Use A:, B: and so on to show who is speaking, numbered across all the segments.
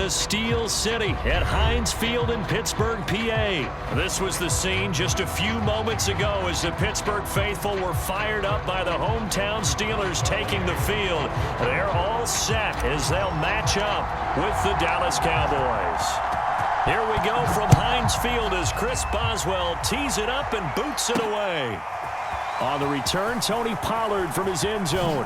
A: the Steel City at Heinz Field in Pittsburgh, PA. This was the scene just a few moments ago as the Pittsburgh faithful were fired up by the hometown Steelers taking the field. They're all set as they'll match up with the Dallas Cowboys. Here we go from Heinz Field as Chris Boswell tees it up and boots it away. On the return, Tony Pollard from his end zone.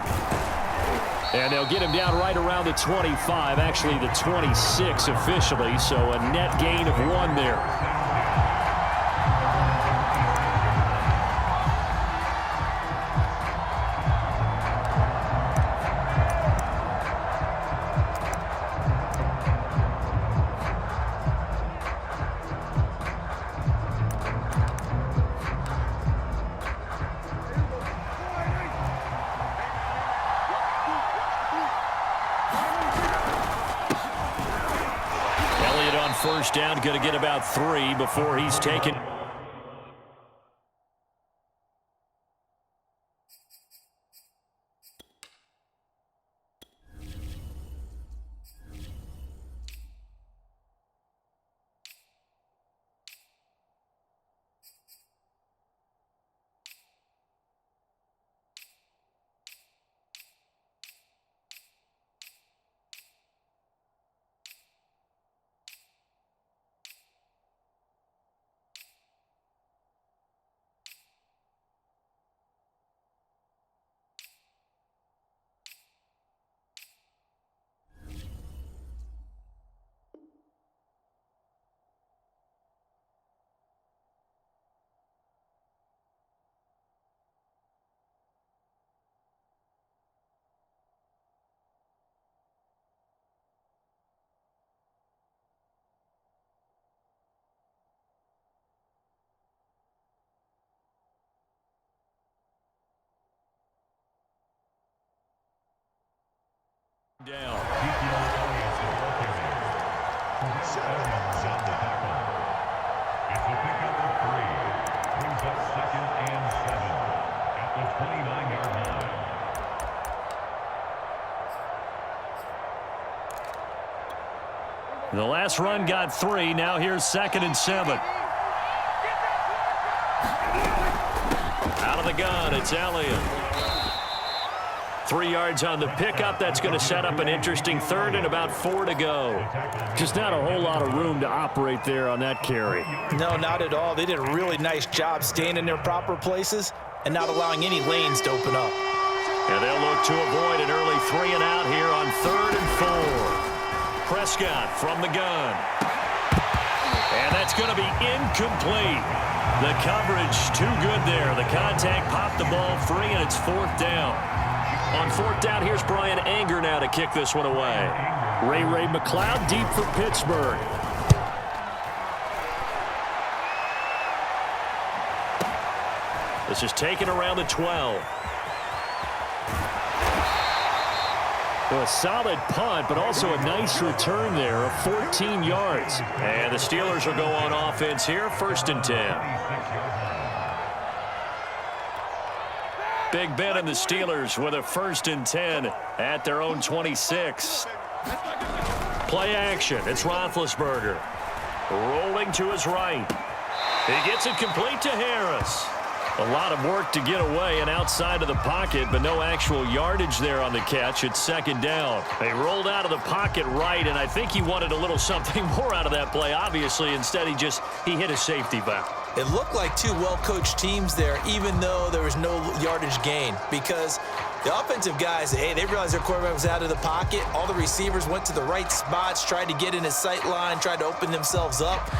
A: And they'll get him down right around the 25, actually the 26 officially, so a net gain of 1 there. First down, going to get about 3 before he's taken. Down. The last run got 3. Now here's 2nd and 7. Out of the gun, it's Elliott. 3 yards on the pickup. That's going to set up an interesting 3rd and about 4 to go. Just not a whole lot of room to operate there on that carry.
B: No, not at all. They did a really nice job staying in their proper places and not allowing any lanes to open up.
A: And they'll look to avoid an early 3 and out here on 3rd and 4. Prescott from the gun. And that's going to be incomplete. The coverage too good there. The contact popped the ball free, and it's 4th down. On 4th down, here's Brian Anger now to kick this one away. Ray McLeod deep for Pittsburgh. This is taken around the 12. Well, a solid punt, but also a nice return there of 14 yards. And the Steelers will go on offense here, 1st and 10. Big Ben and the Steelers with a 1st and 10 at their own 26. Play action. It's Roethlisberger. Rolling to his right. He gets it complete to Harris. A lot of work to get away and outside of the pocket, but no actual yardage there on the catch. It's 2nd down. They rolled out of the pocket right, and I think he wanted a little something more out of that play, obviously. Instead, he hit a safety valve.
B: It looked like 2 well-coached teams there, even though there was no yardage gain, because the offensive guys, hey, they realized their quarterback was out of the pocket. All the receivers went to the right spots, tried to get in his sight line, tried to open themselves up.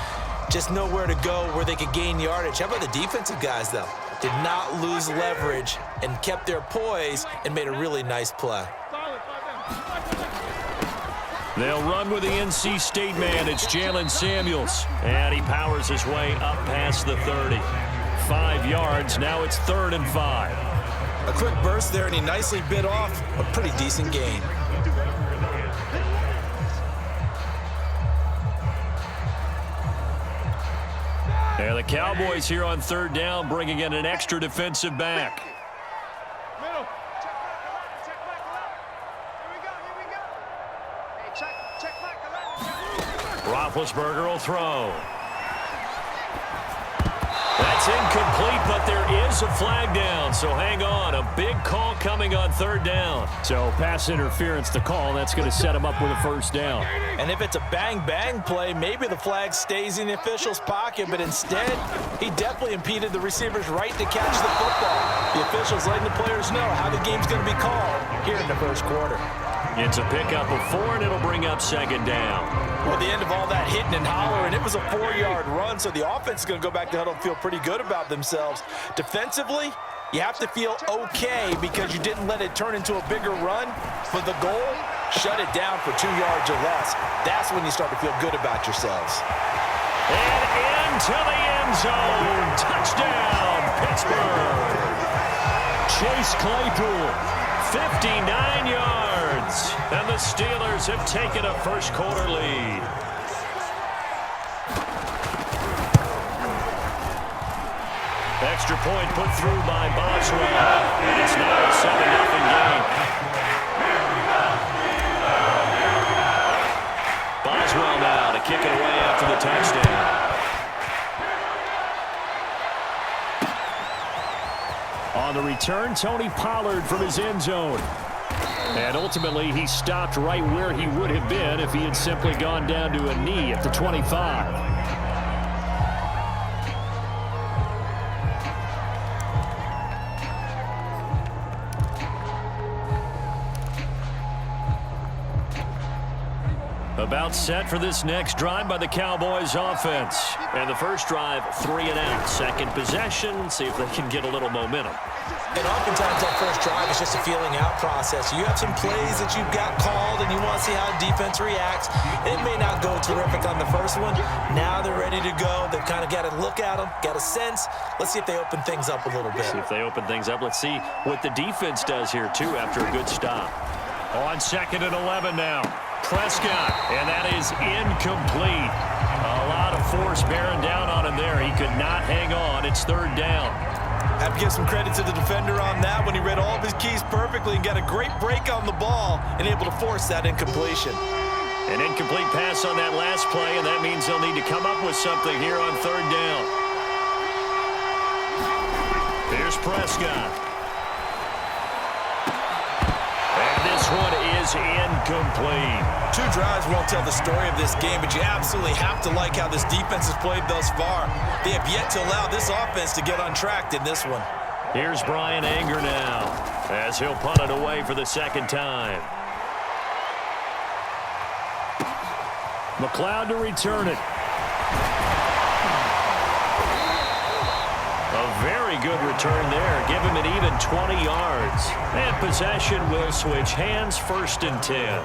B: Just nowhere to go where they could gain yardage. How about the defensive guys, though? Did not lose leverage and kept their poise and made a really nice play.
A: They'll run with the NC State man. It's Jalen Samuels. And he powers his way up past the 30. 5 yards. Now it's 3rd and 5.
B: A quick burst there, and he nicely bit off a pretty decent gain.
A: And the Cowboys here on 3rd down, bringing in an extra defensive back. Roethlisberger will throw. That's incomplete, but there is a flag down, so hang on. A big call coming on third down. So pass interference to call. That's going to set him up with a first down.
B: And if it's a bang-bang play, maybe the flag stays in the official's pocket, but instead, he definitely impeded the receiver's right to catch the football. The official's letting the players know how the game's going to be called here in the first quarter.
A: It's a pickup of 4, and it'll bring up second down.
B: Well, the end of all that hitting and hollering, it was a 4-yard run, so the offense is going to go back to huddle and feel pretty good about themselves. Defensively, you have to feel okay because you didn't let it turn into a bigger run. For the goal, shut it down for 2 yards or less. That's when you start to feel good about yourselves.
A: And into the end zone. Touchdown, Pittsburgh. Chase Claypool, 59 yards. And the Steelers have taken a first-quarter lead. Extra point put through by Boswell. And it's now a 7-0 game. Boswell now to kick it away after the touchdown. On the return, Tony Pollard from his end zone. And ultimately, he stopped right where he would have been if he had simply gone down to a knee at the 25. About set for this next drive by the Cowboys offense. And the first drive, 3 and out. Second possession, see if they can get a little momentum.
B: And oftentimes that first drive is just a feeling out process. You have some plays that you've got called and you want to see how defense reacts. It may not go terrific on the first one. Now they're ready to go. They've kind of got to look at them, got a sense. Let's see if they open things up a little bit.
A: See if they open things up. Let's see what the defense does here, too, after a good stop. On 2nd and 11 now. Prescott, and that is incomplete. A lot of force bearing down on him there. He could not hang on. It's 3rd down.
B: I have to give some credit to the defender on that when he read all of his keys perfectly and got a great break on the ball and able to force that incompletion.
A: An incomplete pass on that last play, and that means they'll need to come up with something here on 3rd down. Here's Prescott. And this one is incomplete.
B: 2 drives won't tell the story of this game, but you absolutely have to like how this defense has played thus far. They have yet to allow this offense to get untracked in this one.
A: Here's Brian Anger now as he'll punt it away for the 2nd time. McLeod to return it. A very good return there. Give him an even 20 yards. And possession will switch hands, 1st and 10.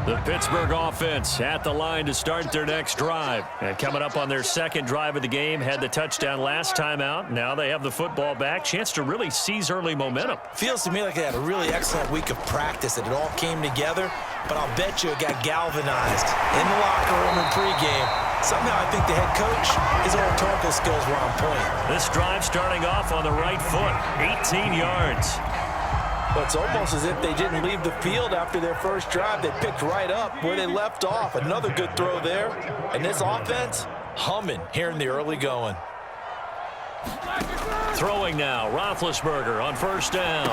A: The Pittsburgh offense at the line to start their next drive. And coming up on their 2nd drive of the game, had the touchdown last time out. Now they have the football back. Chance to really seize early momentum.
B: Feels to me like they had a really excellent week of practice, that it all came together. But I'll bet you it got galvanized in the locker room in pregame. Somehow I think the head coach, his oratorical skills were on point.
A: This drive starting off on the right foot, 18 yards.
B: But it's almost as if they didn't leave the field after their first drive. They picked right up where they left off. Another good throw there. And this offense, humming here in the early going.
A: Throwing now, Roethlisberger on 1st down.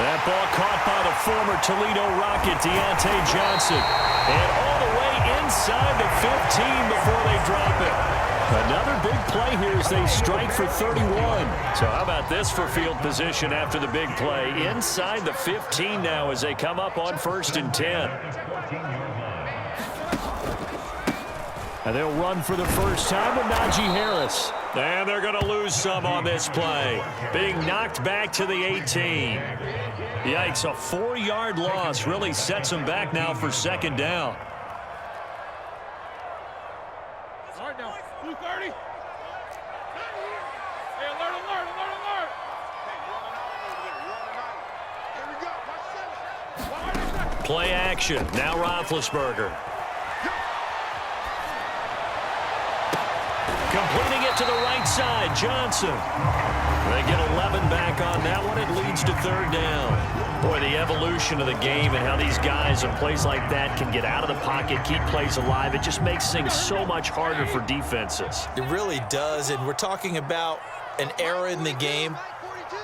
A: That ball caught by the former Toledo Rocket, Deontay Johnson. And all the way inside the 15 before they drop it. Another big play here as they strike for 31. So how about this for field position after the big play? Inside the 15 now as they come up on 1st and 10. And they'll run for the first time with Najee Harris. And they're going to lose some on this play. Being knocked back to the 18. Yikes, a 4-yard loss really sets them back now for 2nd down. Play action. Now Roethlisberger. to the right side. Johnson. They get 11 back on that one. It leads to third down. Boy, the evolution of the game and how these guys in plays like that can get out of the pocket, keep plays alive, it just makes things so much harder for defenses.
B: It really does, and we're talking about an era in the game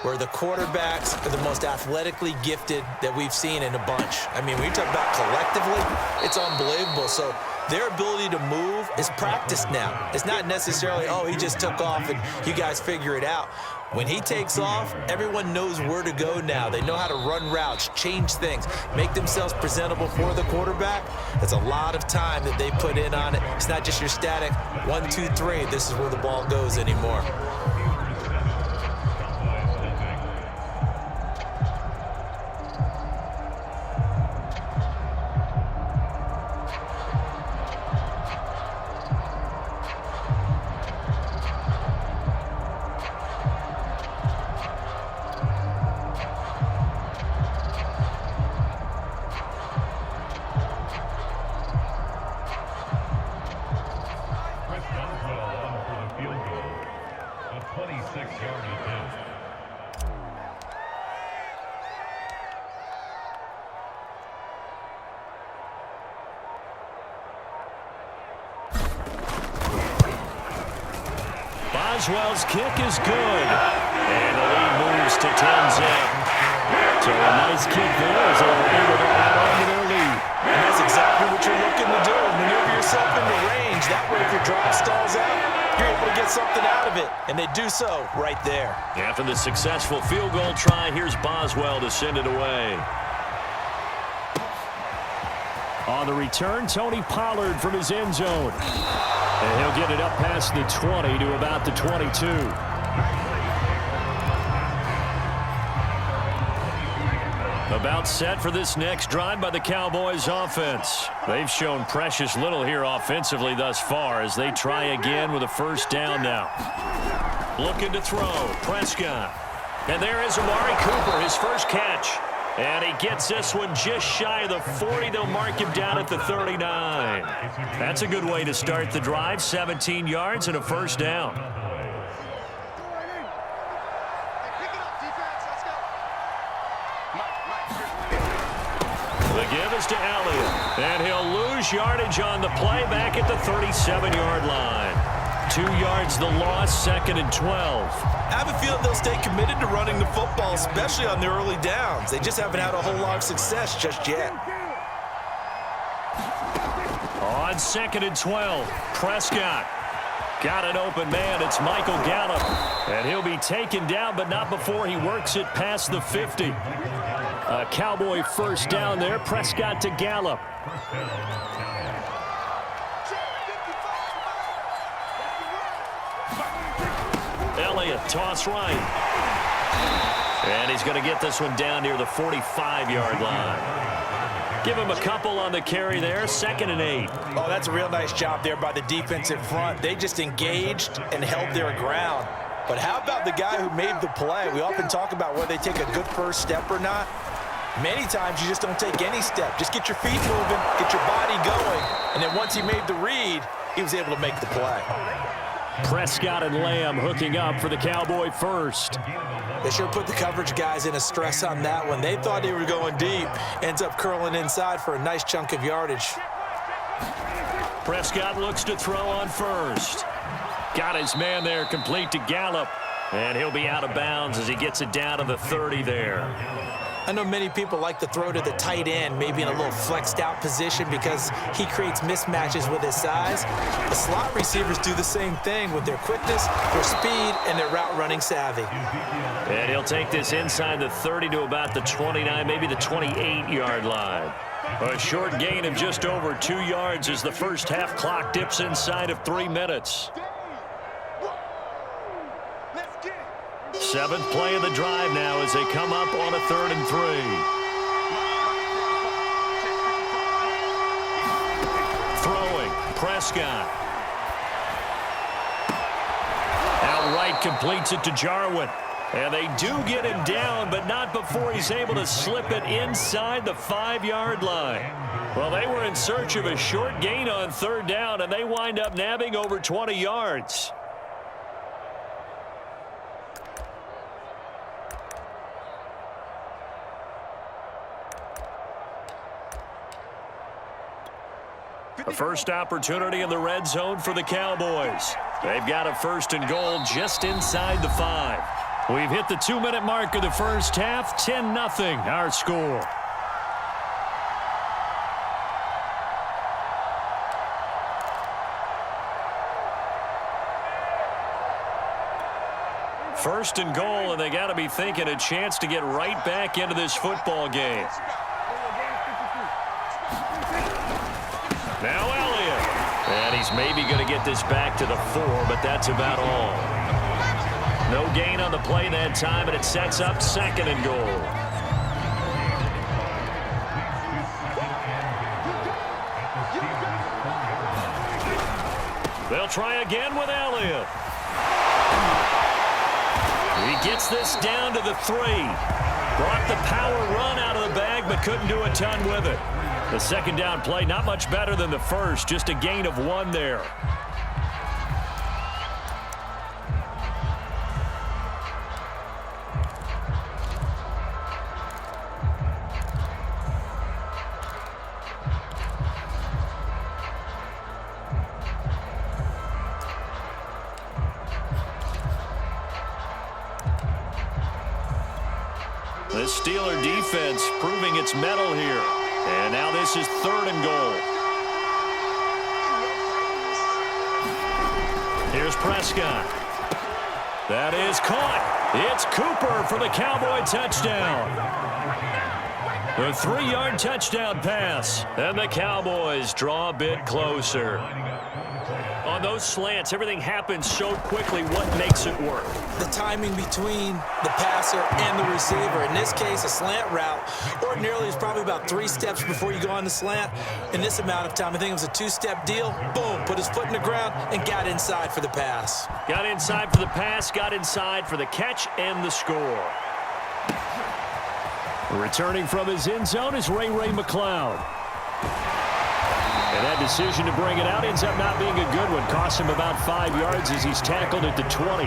B: where the quarterbacks are the most athletically gifted that we've seen in a bunch. I mean, when you talk about collectively, it's unbelievable. So their ability to move is practiced now. It's not necessarily, oh, he just took off and you guys figure it out. When he takes off, everyone knows where to go now. They know how to run routes, change things, make themselves presentable for the quarterback. It's a lot of time that they put in on it. It's not just your static 1, 2, 3. This is where the ball goes anymore.
A: Boswell's kick is good. And the lead moves to 10-zip. So a nice kick there as they're able to add on to their lead.
B: And that's exactly what you're looking to do. Maneuver yourself into range. That way, if your drive stalls out, you're able to get something out of it. And they do so right there.
A: After the successful field goal try, here's Boswell to send it away. On the return, Tony Pollard from his end zone. And he'll get it up past the 20 to about the 22. About set for this next drive by the Cowboys offense. They've shown precious little here offensively thus far as they try again with a first down now. Looking to throw. Prescott. And there is Amari Cooper, his first catch. And he gets this one just shy of the 40. They'll mark him down at the 39. That's a good way to start the drive. 17 yards and a first down. The give is to Elliott. And he'll lose yardage on the play back at the 37-yard line. 2 yards the loss, 2nd and 12.
B: I have a feeling they'll stay committed to running the football, especially on the early downs. They just haven't had a whole lot of success just yet.
A: On 2nd and 12, Prescott. Got an open man. It's Michael Gallup. And he'll be taken down, but not before he works it past the 50. A Cowboy first down there. Prescott to Gallup. Elliott, toss right. And he's going to get this one down near the 45-yard line. Give him a couple on the carry there. 2nd and 8.
B: Oh, that's a real nice job there by the defensive front. They just engaged and held their ground. But how about the guy who made the play? We often talk about whether they take a good first step or not. Many times you just don't take any step. Just get your feet moving, get your body going, and then once he made the read, he was able to make the play.
A: Prescott and Lamb hooking up for the Cowboy first.
B: They sure put the coverage guys in a stress on that one. They thought they were going deep. Ends up curling inside for a nice chunk of yardage.
A: Prescott looks to throw on first. Got his man there, complete to Gallup. And he'll be out of bounds as he gets it down to the 30 there.
B: I know many people like to throw to the tight end, maybe in a little flexed out position because he creates mismatches with his size. The slot receivers do the same thing with their quickness, their speed, and their route running savvy.
A: And he'll take this inside the 30 to about the 29, maybe the 28-yard line. A short gain of just over 2 yards as the first half clock dips inside of 3 minutes. 7th play of the drive now as they come up on a 3rd and 3. Throwing, Prescott. Outright completes it to Jarwin. And they do get him down, but not before he's able to slip it inside the 5-yard line. Well, they were in search of a short gain on 3rd down, and they wind up nabbing over 20 yards. A first opportunity in the red zone for the Cowboys. They've got a 1st and goal just inside the 5. We've hit the 2-minute mark of the first half. 10-0 our score. First and goal, and they got to be thinking a chance to get right back into this football game. Now Elliott. And he's maybe going to get this back to the 4, but that's about all. No gain on the play that time, and it sets up 2nd and goal. They'll try again with Elliott. He gets this down to the 3. Brought the power run out of the bag, but couldn't do a ton with it. The 2nd down play, not much better than the first, just a gain of 1 there. This Steeler defense proving its mettle here. And now this is 3rd and goal. Here's Prescott. That is caught. It's Cooper for the Cowboy touchdown. The 3-yard touchdown pass. And the Cowboys draw a bit closer. On those slants, everything happens so quickly. What makes it work?
B: The timing between the passer and the receiver. In this case, a slant route ordinarily is probably about 3 steps before you go on the slant. In this amount of time, I think it was a 2-step deal. Boom, put his foot in the ground and got inside for the pass.
A: Got inside for the pass, got inside for the catch and the score. Returning from his end zone is Ray McLeod. And that decision to bring it out ends up not being a good one. Cost him about 5 yards as he's tackled at the 20.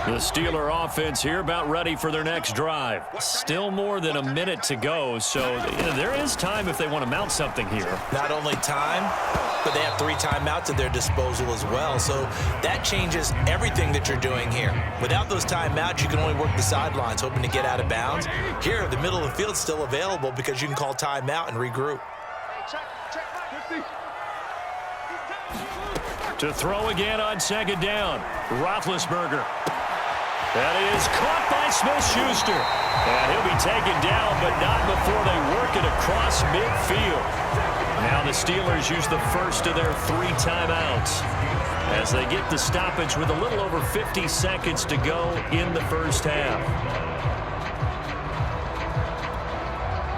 A: The Steeler offense here about ready for their next drive. Still more than a minute to go, so there is time if they want to mount something here.
B: Not only time, but they have 3 timeouts at their disposal as well, so that changes everything that you're doing here. Without those timeouts, you can only work the sidelines, hoping to get out of bounds. Here, the middle of the field's still available because you can call timeout and regroup.
A: To throw again on 2nd down, Roethlisberger. That is caught by Smith-Schuster. And he'll be taken down, but not before they work it across midfield. Now the Steelers use the first of their 3 timeouts as they get the stoppage with a little over 50 seconds to go in the first half.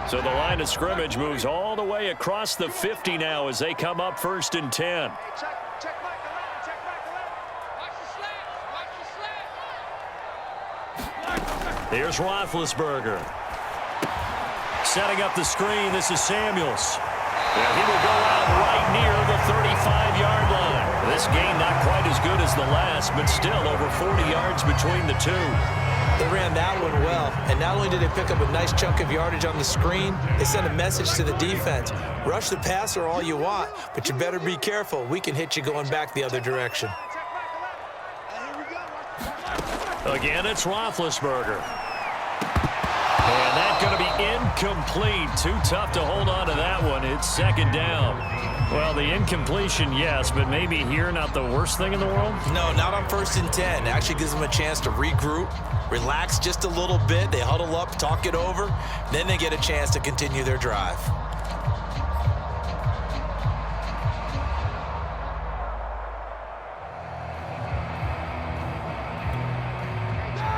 A: So the line of scrimmage moves all the way across the 50 now as they come up 1st and 10. Here's Roethlisberger. Setting up the screen, this is Samuels. And he will go out right near the 35-yard line. This game not quite as good as the last, but still over 40 yards between the 2.
B: They ran that one well, and not only did they pick up a nice chunk of yardage on the screen, they sent a message to the defense. Rush the passer all you want, but you better be careful. We can hit you going back the other direction.
A: Again, it's Roethlisberger. And that's going to be incomplete. Too tough to hold on to that one. It's 2nd down. Well, the incompletion, yes, but maybe here not the worst thing in the world?
B: No, not on 1st and 10. It actually gives them a chance to regroup, relax just a little bit. They huddle up, talk it over. Then they get a chance to continue their drive.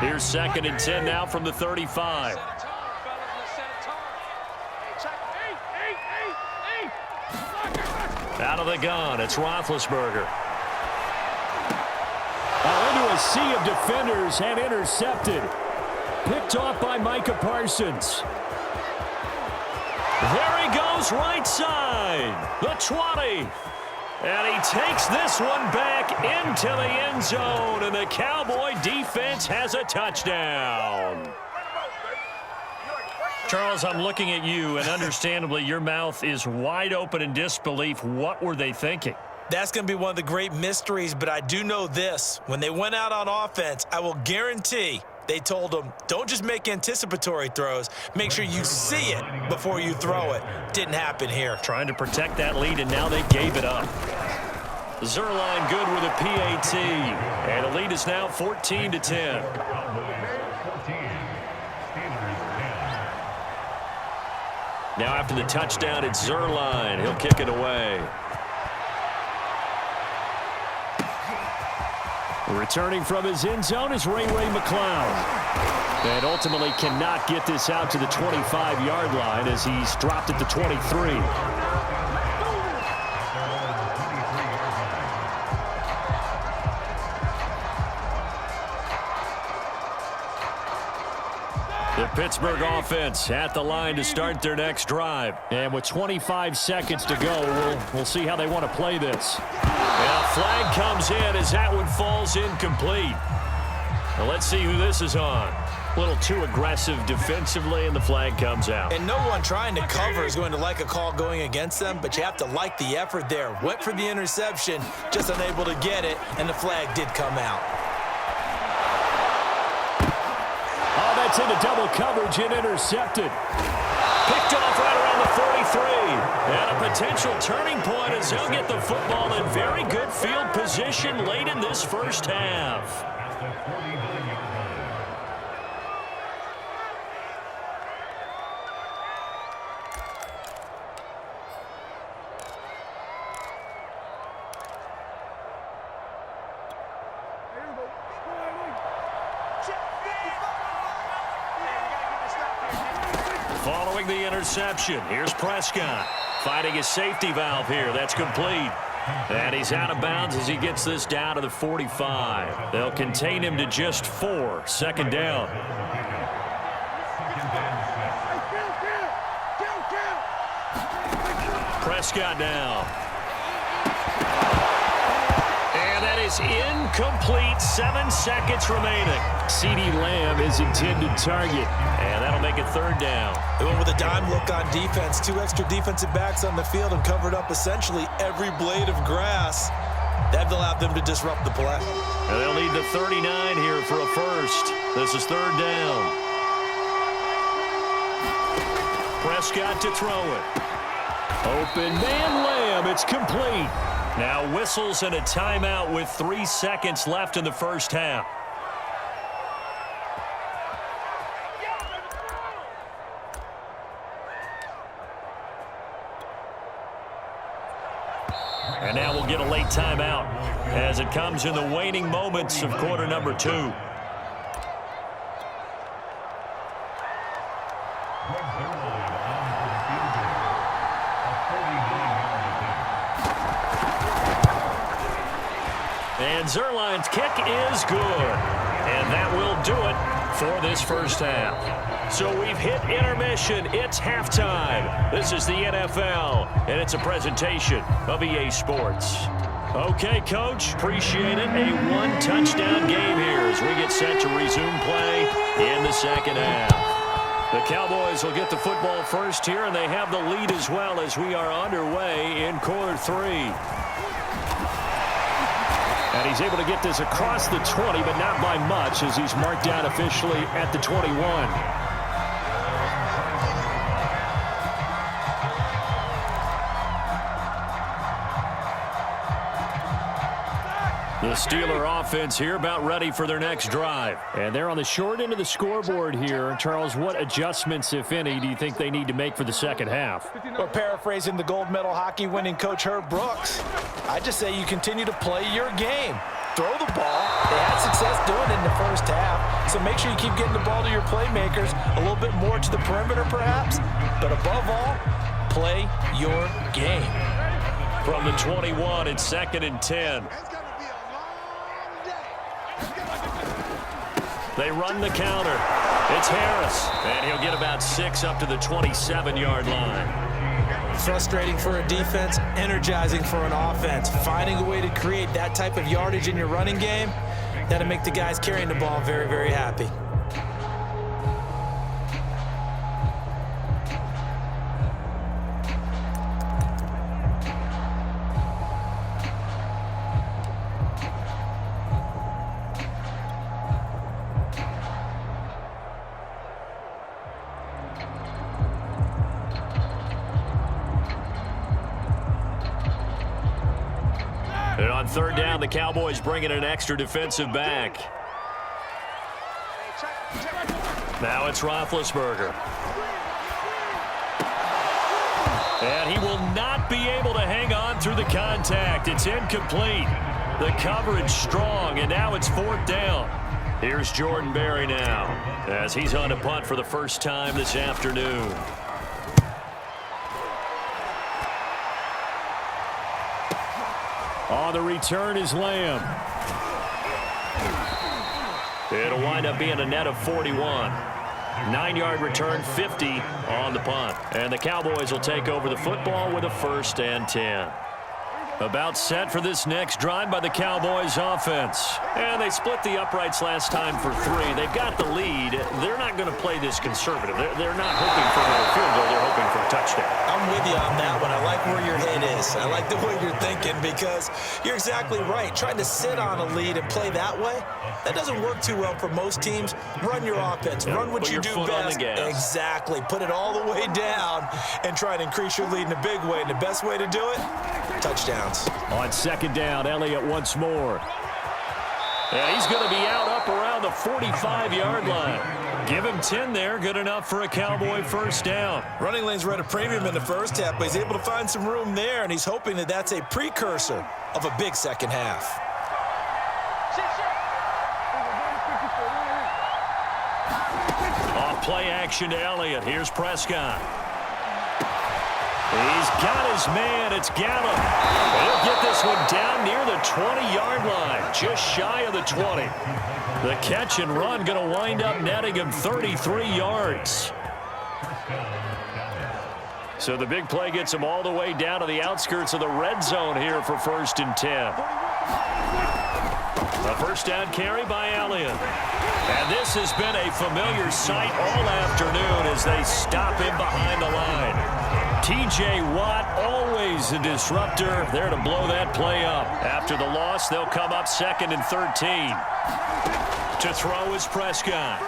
A: Here's 2nd and 10 now from the 35. Out of the gun, it's Roethlisberger. Into a sea of defenders and intercepted. Picked off by Micah Parsons. There he goes, right side. The 20. And he takes this one back into the end zone, and the Cowboy defense has a touchdown. Charles, I'm looking at you, and understandably, your mouth is wide open in disbelief. What were they thinking?
B: That's going to be one of the great mysteries, but I do know this. When they went out on offense, I will guarantee they told them, don't just make anticipatory throws. Make sure you see it before you throw it. Didn't happen here.
A: Trying to protect that lead, and now they gave it up. Zerline good with a PAT, and the lead is now 14-10. Now after the touchdown, it's Zerline. He'll kick it away. Returning from his end zone is Ray McCloud. And ultimately cannot get this out to the 25-yard line as he's dropped at the 23. The Pittsburgh offense at the line to start their next drive. And with 25 seconds to go, we'll see how they want to play this. And a flag comes in as that one falls incomplete. Now let's see who this is on. A little too aggressive defensively, and the flag comes out.
B: And no one trying to cover is going to like a call going against them, but you have to like the effort there. Went for the interception, just unable to get it, and the flag did come out.
A: Oh, that's into double coverage and intercepted. Picked off right around the 43. And a potential turning point as they'll get the football in very good field position late in this first half. Following the interception, here's Prescott finding his safety valve here. That's complete. And he's out of bounds as he gets this down to the 45. They'll contain him to just 4. Second down. Prescott now. And that is incomplete. 7 seconds remaining. CeeDee Lamb is intended target. And that'll make it third down.
B: They went with a dime look on defense. 2 extra defensive backs on the field and covered up essentially every blade of grass. That allowed them to disrupt the play.
A: And they'll need the 39 here for a first. This is third down. Prescott to throw it. Open man Lamb. It's complete. Now whistles and a timeout with 3 seconds left in the first half. And now we'll get a late timeout as it comes in the waning moments of quarter number 2. And Zerline's kick is good. And that will do it for this first half. So we've hit intermission. It's halftime. This is the NFL, and it's a presentation of EA Sports. Okay, Coach, appreciate it. A 1-touchdown game here as we get set to resume play in the second half. The Cowboys will get the football first here, and they have the lead as well as we are underway in quarter 3. And he's able to get this across the 20, but not by much as he's marked down officially at the 21. The Steeler offense here about ready for their next drive. And they're on the short end of the scoreboard here. Charles, what adjustments, if any, do you think they need to make for the second half?
B: Or paraphrasing the gold medal hockey winning coach Herb Brooks, I just say you continue to play your game. Throw the ball. They had success doing it in the first half. So make sure you keep getting the ball to your playmakers, a little bit more to the perimeter perhaps. But above all, play your game.
A: From the 21, it's 2nd and 10. They run the counter. It's Harris, and he'll get about 6 up to the 27-yard line.
B: Frustrating for a defense, energizing for an offense. Finding a way to create that type of yardage in your running game, that'll make the guys carrying the ball very, very happy.
A: And on third down, the Cowboys bring in an extra defensive back. Now it's Roethlisberger. And he will not be able to hang on through the contact. It's incomplete. The coverage strong, and now it's fourth down. Here's Jordan Berry now, as he's on a punt for the first time this afternoon. On the return is Lamb. It'll wind up being a net of 41. 9-yard return, 50 on the punt. And the Cowboys will take over the football with a 1st and 10. About set for this next drive by the Cowboys offense. And they split the uprights last time for 3. They've got the lead. They're not going to play this conservative. They're not hoping for another field goal. They're hoping for a touchdown.
B: I'm with you on that one. I like where your head is. I like the way you're thinking because you're exactly right. Trying to sit on a lead and play that way, that doesn't work too well for most teams. Run your offense. Run what you do best. Exactly. Put it all the way down and try to increase your lead in a big way. And the best way to do it, touchdowns.
A: On second down, Elliott once more. And he's going to be out up around the 45-yard line. Give him 10 there. Good enough for a Cowboy first down.
B: Running lanes were at a premium in the first half, but he's able to find some room there, and he's hoping that that's a precursor of a big second half. Off
A: play action to Elliott. Here's Prescott. He's got his man. It's Gallup. He'll get this one down near the 20-yard line, just shy of the 20. The catch and run going to wind up netting him 33 yards. So the big play gets him all the way down to the outskirts of the red zone here for 1st and 10. A first down carry by Elliott. And this has been a familiar sight all afternoon as they stop him behind the line. T.J. Watt, always a disruptor, there to blow that play up. After the loss, they'll come up 2nd and 13. To throw is Prescott.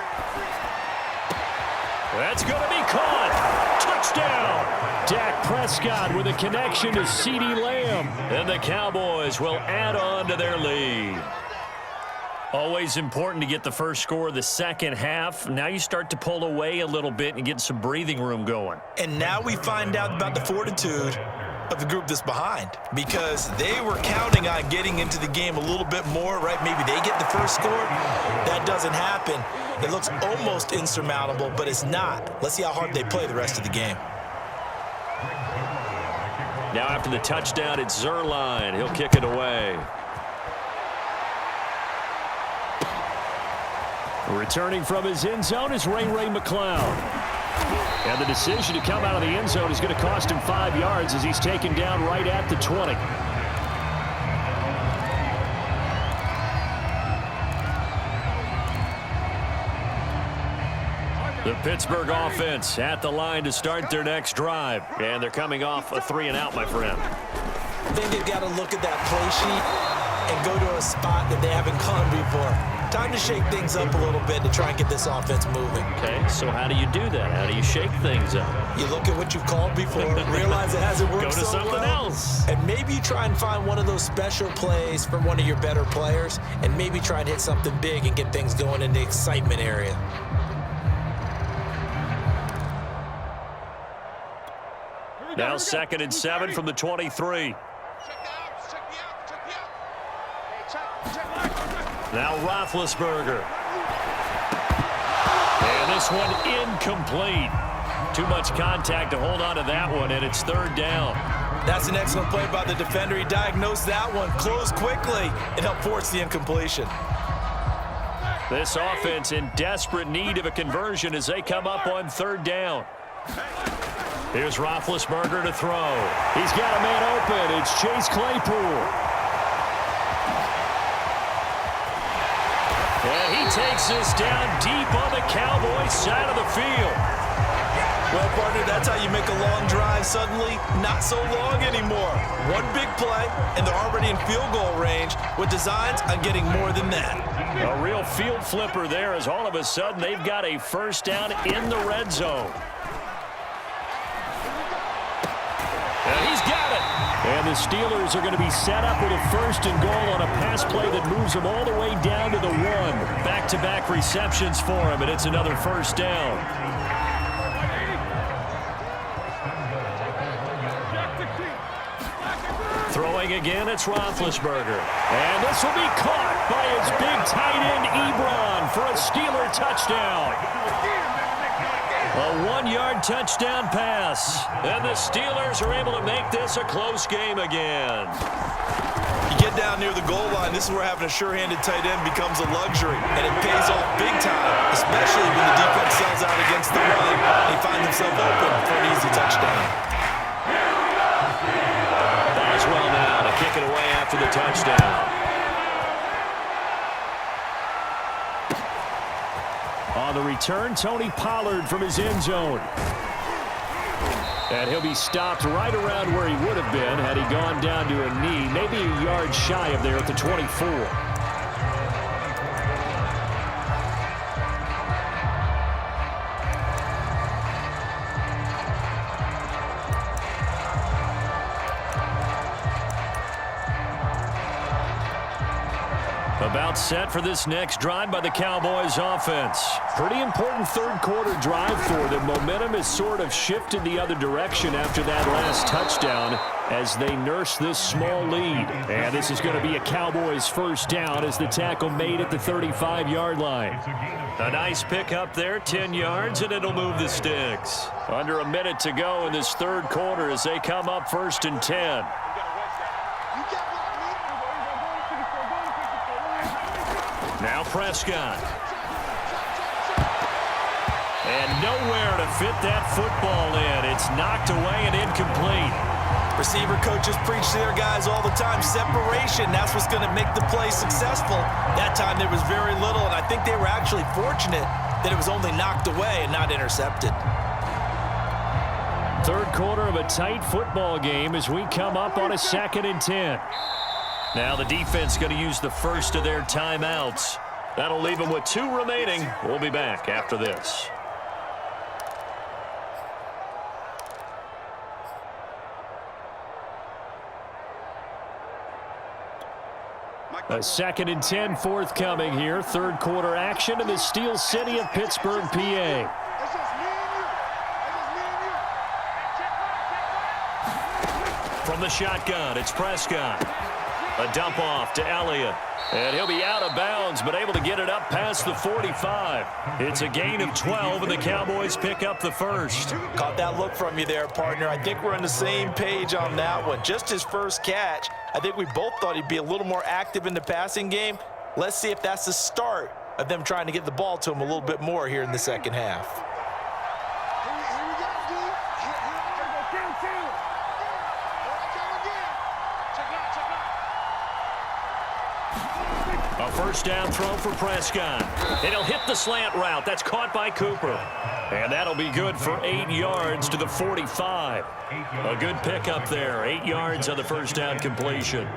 A: That's going to be caught. Touchdown. Dak Prescott with a connection to CeeDee Lamb. And the Cowboys will add on to their lead. Always important to get the first score of the second half. Now you start to pull away a little bit and get some breathing room going. And now we find out about the fortitude of the group that's behind, because they were counting on getting into the game a little bit more, right? Maybe they get the first score. That doesn't happen. It looks almost insurmountable, but it's not. Let's see how hard they play the rest of the game. Now after the touchdown, it's Zerline. He'll kick it away. Returning from his end zone is Ray McCloud. And the decision to come out of the end zone is going to cost him 5 yards as he's taken down right at the 20. The Pittsburgh offense at the line to start their next drive. And they're coming off a 3-and-out, my friend. I think they've got to look at that play sheet and go to a spot that they haven't gone before. Time to shake things up a little bit to try and get this offense moving. Okay, so how do you do that? How do you shake things up? You look at what you've called before, realize it hasn't worked so well. Go to something else. And maybe you try and find one of those special plays from one of your better players, and maybe try and hit something big and get things going in the excitement area. Now 2nd and 7 from the 23. Now Roethlisberger. And this one incomplete. Too much contact to hold on to that one, and it's 3rd down. That's an excellent play by the defender. He diagnosed that one, closed quickly, and helped force the incompletion. This offense in desperate need of a conversion as they come up on 3rd down. Here's Roethlisberger to throw. He's got a man open. It's Chase Claypool. And he takes this down deep on the Cowboys side of the field.
B: Well, partner, that's how you make a long drive suddenly not so long anymore. One big play, and they're already in field goal range with designs on getting more than that.
A: A real field flipper there as all of a sudden they've got a first down in the red zone. And he's got it. And the Steelers are going to be set up with a first and goal on a pass play that moves them all the way down to the 1. Back-to-back receptions for him, and it's another first down. Throwing again, it's Roethlisberger. And this will be caught by his big tight end, Ebron, for a Steeler touchdown. A 1-yard touchdown pass. And the Steelers are able to make this a close game again.
B: You get down near the goal line, this is where having a sure-handed tight end becomes a luxury. And it pays off big time, especially when the defense sells out against the run. They find themselves open for an easy touchdown.
A: Well now to kick it away after the touchdown. On the return, Tony Pollard from his end zone. And he'll be stopped right around where he would have been had he gone down to a knee, maybe a yard shy of there at the 24. About set for this next drive by the Cowboys offense. Pretty important third-quarter drive for them. Momentum has sort of shifted the other direction after that last touchdown as they nurse this small lead. And this is going to be a Cowboys first down as the tackle made at the 35-yard line. A nice pick up there, 10 yards, and it'll move the sticks. Under a minute to go in this third quarter as they come up first and 10. Now Prescott. And nowhere to fit that football in. It's knocked away and incomplete.
B: Receiver coaches preach to their guys all the time. Separation, that's what's going to make the play successful. That time there was very little, and I think they were actually fortunate that it was only knocked away and not intercepted.
A: Third quarter of a tight football game as we come up on a 2nd and 10. Now the defense going to use the first of their timeouts. That'll leave them with 2 remaining. We'll be back after this. A 2nd and 10 forthcoming here. Third quarter action in the Steel City of Pittsburgh, PA. From the shotgun, it's Prescott. A dump off to Elliott. And he'll be out of bounds, but able to get it up past the 45. It's a gain of 12, and the Cowboys pick up the first.
B: Caught that look from you there, partner. I think we're on the same page on that one. Just his first catch. I think we both thought he'd be a little more active in the passing game. Let's see if that's the start of them trying to get the ball to him a little bit more here in the second half.
A: A first down throw for Prescott. And he'll hit the slant route. That's caught by Cooper. And that'll be good for 8 yards to the 45. A good pickup there. 8 yards on the first down completion.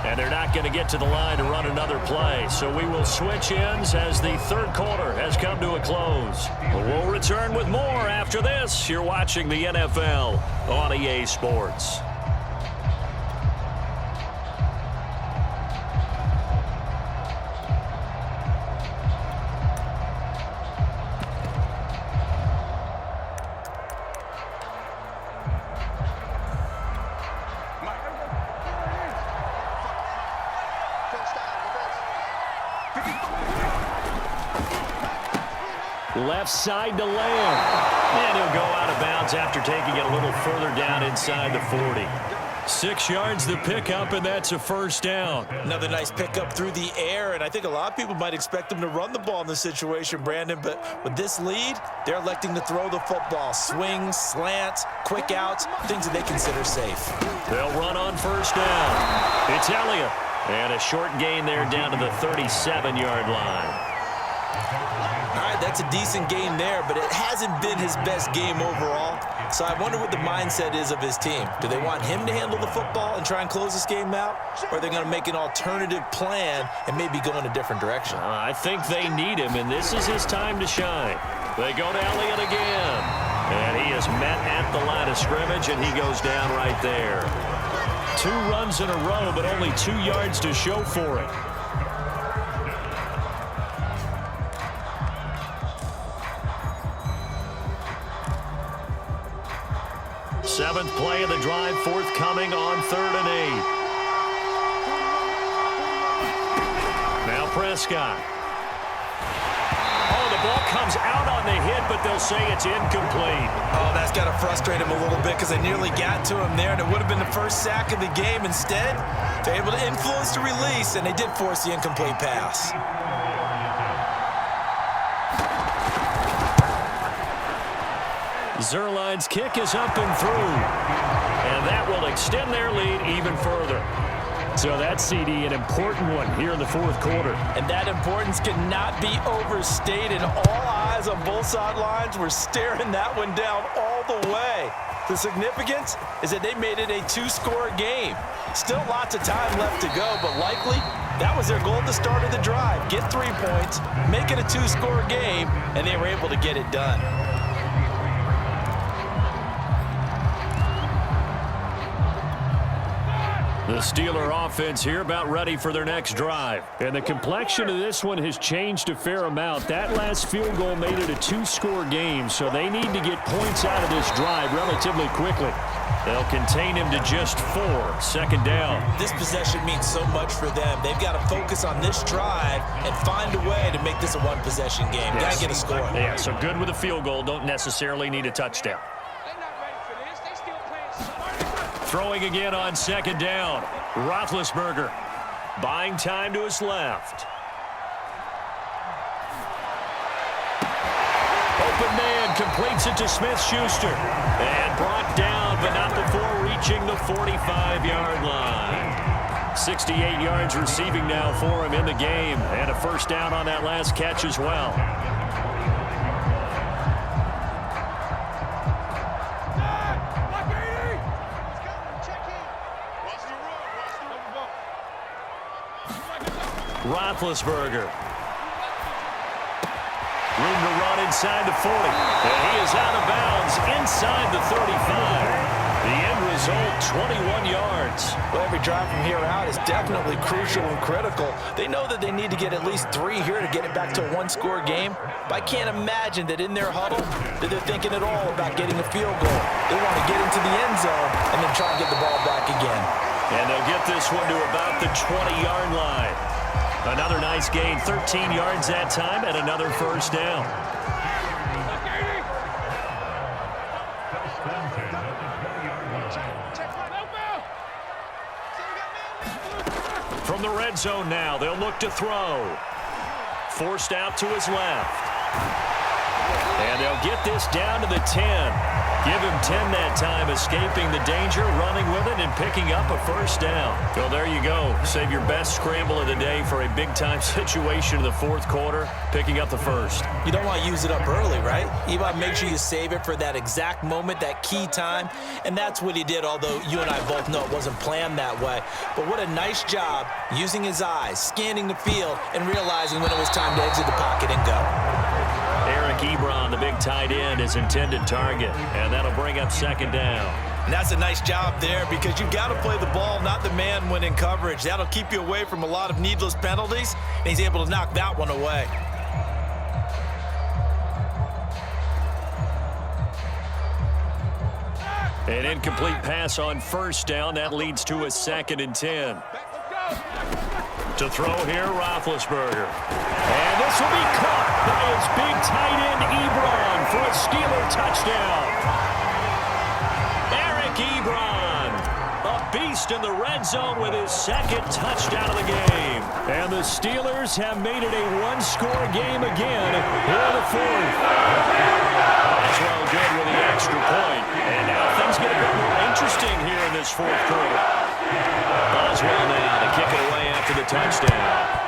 A: And they're not going to get to the line to run another play. So we will switch ends as the third quarter has come to a close. We'll return with more after this. You're watching the NFL on EA Sports. Left side to Lamb. And he'll go out of bounds after taking it a little further down inside the 40. 6 yards the pickup, and that's a first down.
B: Another nice pickup through the air, and I think a lot of people might expect them to run the ball in this situation, Brandon, but with this lead, they're electing to throw the football. Swings, slants, quick outs, things that they consider safe.
A: They'll run on first down. It's Elliott, and a short gain there down to the 37-yard line.
B: All right, that's a decent game there, but it hasn't been his best game overall. So I wonder what the mindset is of his team. Do they want him to handle the football and try and close this game out? Or are they going to make an alternative plan and maybe go in a different direction?
A: I think they need him, and this is his time to shine. They go to Elliott again. And he is met at the line of scrimmage, and he goes down right there. 2 runs in a row, but only 2 yards to show for it. 7th play of the drive forthcoming on 3rd and 8. Now Prescott. Oh, the ball comes out on the hit, but they'll say it's incomplete.
B: Oh, that's got to frustrate him a little bit because they nearly got to him there, and it would have been the first sack of the game. Instead, they're able to influence the release, and they did force the incomplete pass.
A: Zerline's kick is up and through, and that will extend their lead even further. So that's, CD, an important one here in the 4th quarter.
B: And that importance cannot be overstated. All eyes on both sidelines were staring that one down all the way. The significance is that they made it a 2-score game. Still lots of time left to go, but likely that was their goal at the start of the drive. Get 3 points, make it a 2-score game, and they were able to get it done.
A: The Steeler offense here about ready for their next drive. And the complexion of this one has changed a fair amount. That last field goal made it a 2-score game, so they need to get points out of this drive relatively quickly. They'll contain him to just 4. 2nd down.
B: This possession means so much for them. They've got to focus on this drive and find a way to make this a 1-possession game.
A: Yes.
B: Got to get a score.
A: Yeah, so good with a field goal. Don't necessarily need a touchdown. Throwing again on 2nd down. Roethlisberger buying time to his left. Open man completes it to Smith-Schuster. And brought down, but not before reaching the 45-yard line. 68 yards receiving now for him in the game. And a first down on that last catch as well. Roethlisberger. Room to run inside the 40. And he is out of bounds inside the 35. The end result, 21 yards.
B: Well, every drive from here out is definitely crucial and critical. They know that they need to get at least 3 here to get it back to a 1-score game. But I can't imagine that in their huddle that they're thinking at all about getting a field goal. They want to get into the end zone and then try and get the ball back again.
A: And they'll get this one to about the 20-yard line. Another nice gain, 13 yards that time, and another first down. From the red zone now, they'll look to throw. Forced out to his left. And they'll get this down to the 10. Give him 10 that time, escaping the danger, running with it, and picking up a first down. Well, there you go. Save your best scramble of the day for a big-time situation in the 4th quarter, picking up the first.
B: You don't want to use it up early, right? You want to make sure you save it for that exact moment, that key time, and that's what he did, although you and I both know it wasn't planned that way. But what a nice job using his eyes, scanning the field, and realizing when it was time to exit the pocket and go.
A: Eric Ebron, the big tight end, is intended target, and that'll bring up 2nd down.
B: And that's a nice job there because you've got to play the ball, not the man when in coverage. That'll keep you away from a lot of needless penalties, and he's able to knock that one away.
A: An incomplete pass on first down. That leads to a 2nd and 10. To throw here, Roethlisberger. And this will be caught by his big tight end, Ebron, for a Steeler touchdown. Eric Ebron, a placed in the red zone with his second touchdown of the game. And the Steelers have made it a one-score game again here in the fourth. Boswell good with the extra point. And now things get a bit more interesting here in this fourth quarter. Boswell now to kick it away after the touchdown.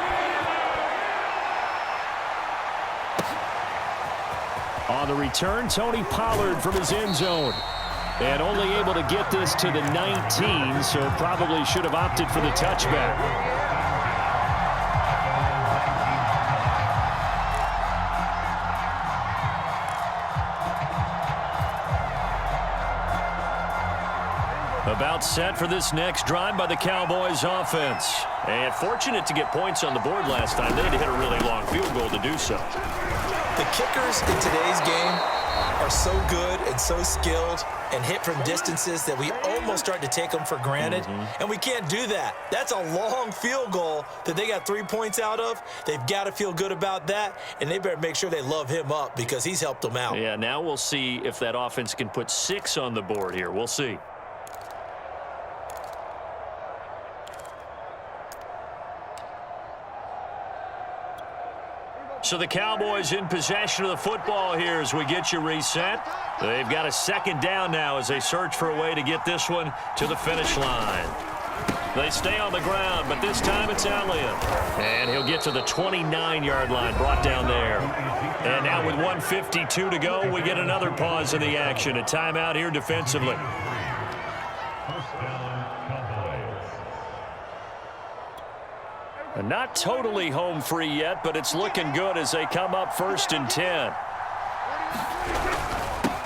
A: On the return, Tony Pollard from his end zone. And only able to get this to the 19, so probably should have opted for the touchback. About set for this next drive by the Cowboys offense. And fortunate to get points on the board last time. They had to hit a really long field goal to do so.
B: The kickers in today's game are so good and so skilled and hit from distances that we almost start to take them for granted. And we can't do that. That's a long field goal that they got 3 points out of. They've got to feel good about that, and they better make sure they love him up because he's helped them out.
A: Yeah, now we'll see if that offense can put 6 on the board here. We'll see. So the Cowboys in possession of the football here as we get you reset. They've got a second down now as they search for a way to get this one to the finish line. They stay on the ground, but this time it's Elliott. And he'll get to the 29-yard line, brought down there. And now with 1:52 to go, we get another pause in the action. A timeout here defensively. Not totally home free yet, but it's looking good as they come up 1st and 10.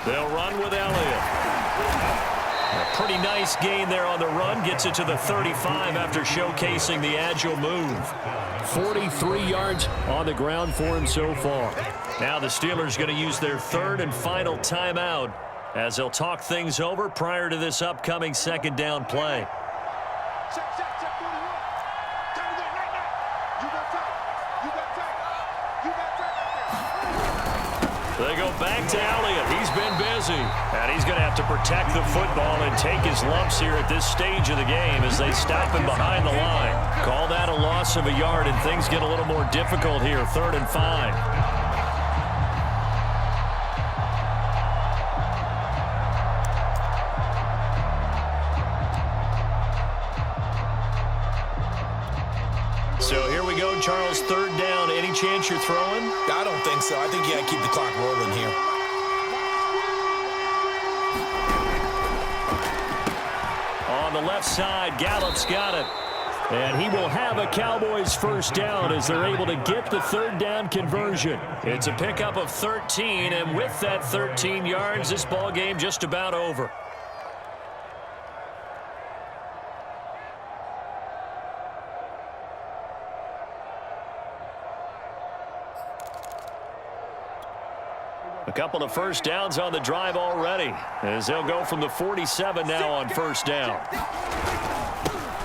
A: They'll run with Elliott. A pretty nice gain there on the run. Gets it to the 35 after showcasing the agile move. 43 yards on the ground for him so far. Now the Steelers going to use their third and final timeout as they'll talk things over prior to this upcoming second down play. They go back to Elliott. He's been busy. And he's going to have to protect the football and take his lumps here at this stage of the game as they stop him behind the line. Call that a loss of a yard, and things get a little more difficult here. 3rd and 5. So here we go, Charles, 3rd down. Any chance you're throwing?
B: I don't think so. I think you got to keep the clock rolling here.
A: On the left side, Gallup's got it. And he will have a Cowboys first down as they're able to get the 3rd down conversion. It's a pickup of 13, and with that 13 yards, this ball game just about over. A couple of first downs on the drive already as they'll go from the 47 now on first down.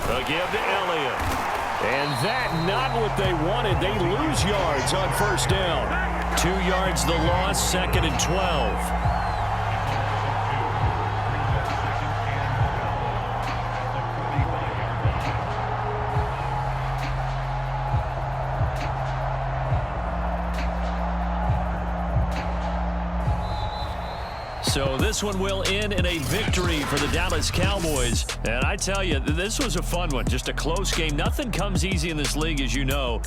A: They'll give to Elliott. And that not what they wanted. They lose yards on first down. 2 yards the loss, 2nd and 12. So this one will end in a victory for the Dallas Cowboys. And I tell you, this was a fun one. Just a close game. Nothing comes easy in this league, as you know.